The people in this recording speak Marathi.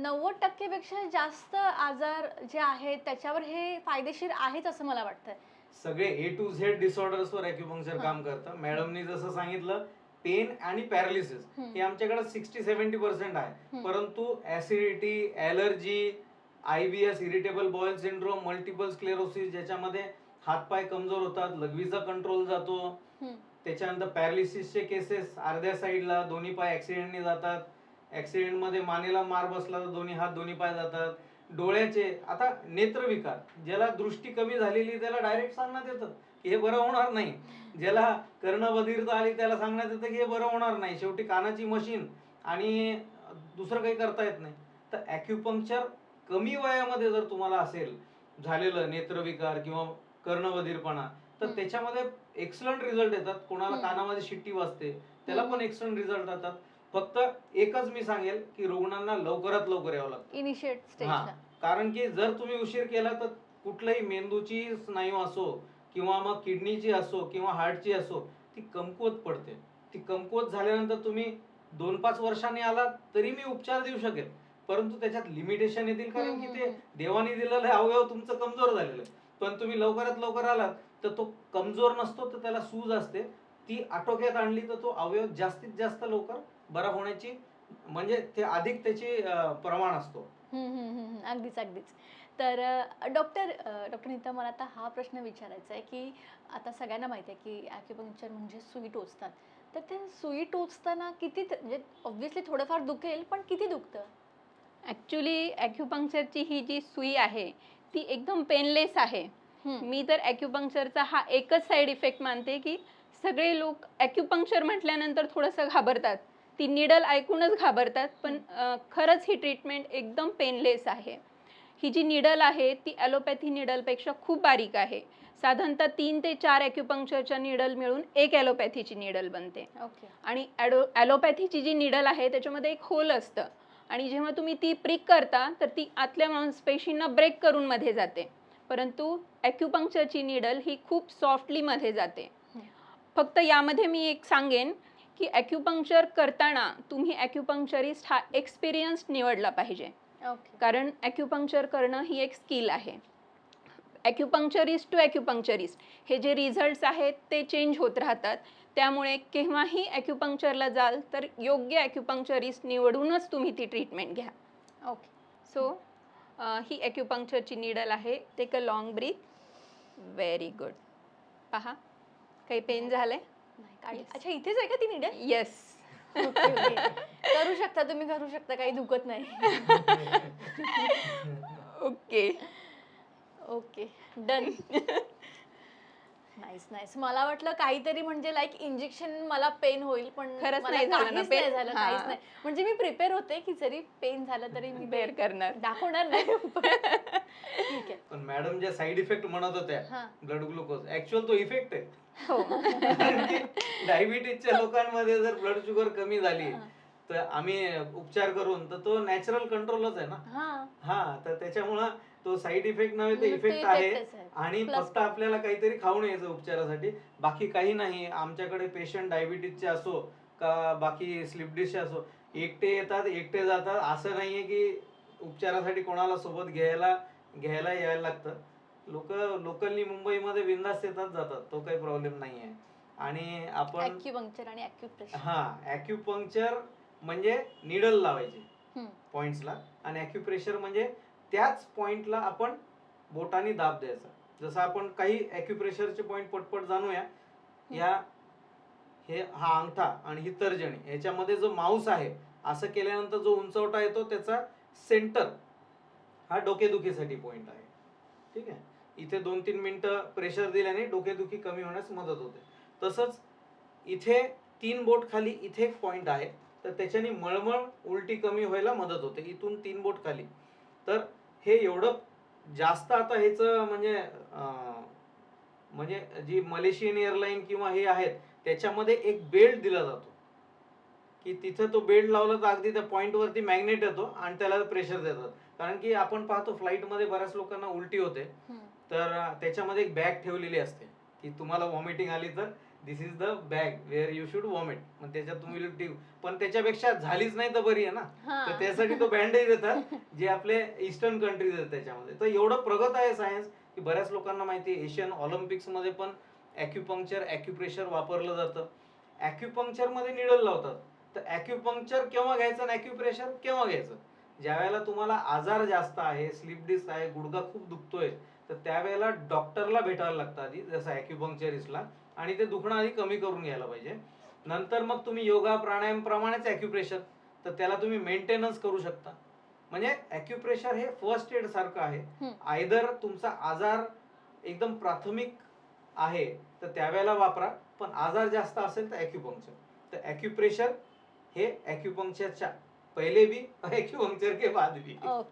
90% पेक्षा जास्त आजार जे आहेत त्याच्यावर हे फायदेशीर आहेच असं मला वाटतंय. सगळे A to Z डिसऑर्डर्सवर ॲक्युपंक्चर काम करतं. मॅडमनी जसं सांगितलं, पेन आणि पॅरालिसिस हे आमच्याकडे 60-70% आहे. परंतु acidity, allergy, IBS irritable bowel syndrome, multiple sclerosis ज्याच्यामध्ये हातपाय कमजोर होतात, लघवीचा कंट्रोल जातो, त्याच्यानंतर पॅरालिसिसचे केसेस अर्ध्या साईडला दोन्ही पाय ऍक्सिडेंटने जातात, ऍक्सिडेंटमध्ये मानेला मार बसला तर दोन्ही हात दोन्ही पाय जातात. डोळ्याचे आता नेत्रविकार, ज्याला दृष्टी कमी झालेली त्याला डायरेक्ट सांगण्यात येतं की हे बरं होणार नाही, ज्याला कर्णबधिरता आली त्याला सांगण्यात येतं की हे बरं होणार नाही. शेवटी कानाची मशीन आणि दुसरं काही करता येत नाही. तर ॲक्युपंक्चर कमी वयामध्ये जर तुम्हाला असेल झालेलं नेत्रविकार किंवा कर्णबधिरपणा, तर त्याच्यामध्ये एक्सलंट रिझल्ट येतात. कोणाला कानामध्ये शिट्टी वाजते त्याला पण एक्सलंट रिझल्ट येतात. फक्त एकच मी सांगेल की रुग्णांना लवकरात लवकर यावं लागतं इनिशिएट स्टेजला. कारण की जर तुम्ही उशीर केला तर कुठल्याही मेंदूची स्नायू असो किंवा मग किडनीची असो किंवा हार्टची असो, ती कमकुवत पडते. ती कमकुवत झाल्यानंतर तुम्ही 2-5 वर्षांनी आला तरी मी उपचार देऊ शकेल, परंतु त्याच्यात लिमिटेशन येतील, कारण की ते देवाने दिलेलं अवयव तुमचं कमजोर झालेलं आहे. पण तुम्ही लवकरात लवकर आलात तर तो कमजोर नसतो, तर त्याला सूज असते, ती आटोक्यात आणली तर तो अवयव जास्तीत जास्त लवकर बरा होण्याची म्हणजे ते अधिक त्याचे प्रमाण असतो. अगदीच अगदीच. तर डॉक्टर नीता, मला आता हा प्रश्न विचारायचा आहे की आता सगळ्यांना माहिती आहे की ॲक्युपंक्चर म्हणजे सुई टोचतात. तर ते सुई टोचताना किती म्हणजे ऑब्व्हियसली थोडंफार दुखेल, पण किती दुखतं? ॲक्च्युली ॲक्युपंक्चरची ही जी सुई आहे ती एकदम पेनलेस आहे. मी तर ॲक्युपंक्चरचा हा एकच साईड इफेक्ट मानते की सगळे लोक ॲक्युपंक्चर म्हटल्यानंतर थोडंसं घाबरतात, ती निडल ऐकूनच घाबरतात, पण खरंच ही ट्रीटमेंट एकदम पेनलेस आहे. ही जी निडल आहे ती ॲलोपॅथी निडलपेक्षा खूप बारीक आहे. साधारणतः 3 ते 4 ॲक्युपंक्चरच्या निडल मिळून एक ॲलोपॅथीची निडल बनते. आणि ॲलोपॅथीची जी निडल आहे त्याच्यामध्ये एक होल असतं आणि जेव्हा तुम्ही ती प्रिक करता तर ती आतल्या मांसपेशींना ब्रेक करून मध्ये जाते, परंतु ॲक्युपंक्चरची निडल ही खूप सॉफ्टली मध्ये जाते. फक्त यामध्ये मी एक सांगेन की ॲक्युपंक्चर करताना तुम्ही ॲक्युपंक्चरिस्ट हा एक्सपिरियन्स्ड निवडला पाहिजे, कारण ॲक्युपंक्चर करणं ही एक स्किल आहे. ॲक्युपंक्चरिस्ट टू ॲक्युपंक्चरिस्ट हे जे रिझल्ट्स आहेत ते चेंज होत राहतात, त्यामुळे केव्हाही ॲक्युपंक्चरला जाल तर योग्य ॲक्युपंक्चरिस्ट निवडूनच तुम्ही ती ट्रीटमेंट घ्या. सो ही ॲक्युपंक्चरची निडल आहे. Take a long breath. Very good. पहा, काही पेन झालंय? अच्छा, इथेच आहे का ती निडल? येस. करू शकता तुम्ही, करू शकता, काही दुखत नाही. Okay okay, done. Nice nice. मला वाटलं काहीतरी म्हणजे लाईक इंजेक्शन मला पेन होईल, पण खरंच मला नाही झालं ना काहीच पेन? नाही झालं, काहीच नाही. म्हणजे मी प्रिपेअर होते की जरी पेन झालं तरी मी बेअर करणार, दाखवणार नाही. ठीक आहे. पण मॅडम ज्या साईड इफेक्ट म्हणत होत्या ब्लड ग्लुकोज, ऍक्च्युअल तो इफेक्ट आहे. हो. डायबिटीजच्या लोकांमध्ये जर ब्लड शुगर कमी झाली तर आम्ही उपचार करून, तर तो नॅचरल कंट्रोलच आहे ना. तर त्याच्यामुळं तो साईड इफेक्ट नव्हे तर इफेक्ट आहे. आणि फक्त आपल्याला काहीतरी खाऊन यायचं उपचारासाठी, बाकी काही नाही. आमच्याकडे पेशंट डायबिटीजचे असो का बाकी स्लिप डिश असो, एकटे येतात एकटे जातात. असं नाहीये की उपचारासाठी कोणाला सोबत घ्यायला यायला लागतं. लोक लोकलनी मुंबईमध्ये बिंदास येतात जातात, तो काही प्रॉब्लेम नाही आहे. आणि आपण ॲक्युपंक्चर आणि ॲक्युप्रेशर, ॲक्युपंक्चर म्हणजे निडल लावायची पॉइंट्सला, आणि ॲक्युप्रेशर म्हणजे त्याच पॉइंटला आपण बोटाने दाब द्यायचा. जसं आपण काही ॲक्युप्रेशरचे पॉइंट पटपट जाणूया. हा अंगठा आणि ही तर्जनी याच्यामध्ये जो माऊस आहे, असं केल्यानंतर जो उंचवटा येतो त्याचा सेंटर हा डोकेदुखीसाठी पॉइंट आहे. ठीक आहे. इथे 2-3 मिनिटं प्रेशर दिल्याने डोकेदुखी कमी होण्यास मदत होते. तसंच इथे 3 बोट खाली इथे एक पॉइंट आहे, तर त्याच्याने मळमळ उलटी कमी व्हायला मदत होते. इथून 3 बोट खाली. तर हे एवढं जास्त आता ह्याचं म्हणजे जी मलेशियन एअरलाईन किंवा हे आहेत त्याच्यामध्ये एक बेल्ट दिला जातो की तिथं तो बेल्ट लावला तर अगदी त्या पॉइंट वरती मॅग्नेट येतो आणि त्याला प्रेशर देतात. कारण की आपण पाहतो फ्लाईटमध्ये बऱ्याच लोकांना उलटी होते, तर त्याच्यामध्ये एक बॅग ठेवलेली असते की तुम्हाला वॉमिटिंग आली तर this is the bag where you should vomit, मग त्याच्यात तुम्ही टिव, पण त्याच्यापेक्षा झालीच नाही तर बरी आहे ना, हा. तर त्यासाठी तो बँडेज देतात जे आपले ईस्टर्न कंट्रीज आहेत त्याच्यामध्ये. तर एवढं प्रगत आहे सायन्स की बऱ्याच लोकांना माहिती आहे एशियन ऑलिम्पिक्स मध्ये पण ॲक्युपंक्चर ॲक्युप्रेशर वापरलं जातं. ॲक्युपंक्चर मध्ये निडल लावतात, तर ॲक्युपंक्चर केव्हा घ्यायचं आणि ॲक्युप्रेशर केव्हा घ्यायचं? ज्या वेळेला तुम्हाला आजार जास्त आहे, स्लिप डिस्क आहे, गुडघा खूप दुखतोय, तर त्यावेळेला डॉक्टरला भेटायला लागतं आधी, जसं ॲक्युपंक्चरिस्टला, आणि ते दुखणं आधी कमी करून घ्यायला पाहिजे. नंतर मग तुम्ही योगा प्राणायाम प्रमाणेच ॲक्युप्रेशर, तर त्याला तुम्ही मेंटेनन्स करू शकता. म्हणजे ॲक्युप्रेशर हे फर्स्ट एड सारखं आहे. आयदर तुमचा आजार एकदम प्राथमिक आहे तर त्यावेळेला वापरा, पण आजार जास्त असेल तर ॲक्युपंक्चर. तर ॲक्युप्रेशर हे ॲक्युपंक्चरच्या पहिले भी ॲक्युपंक्चर के बाद भी. ओके.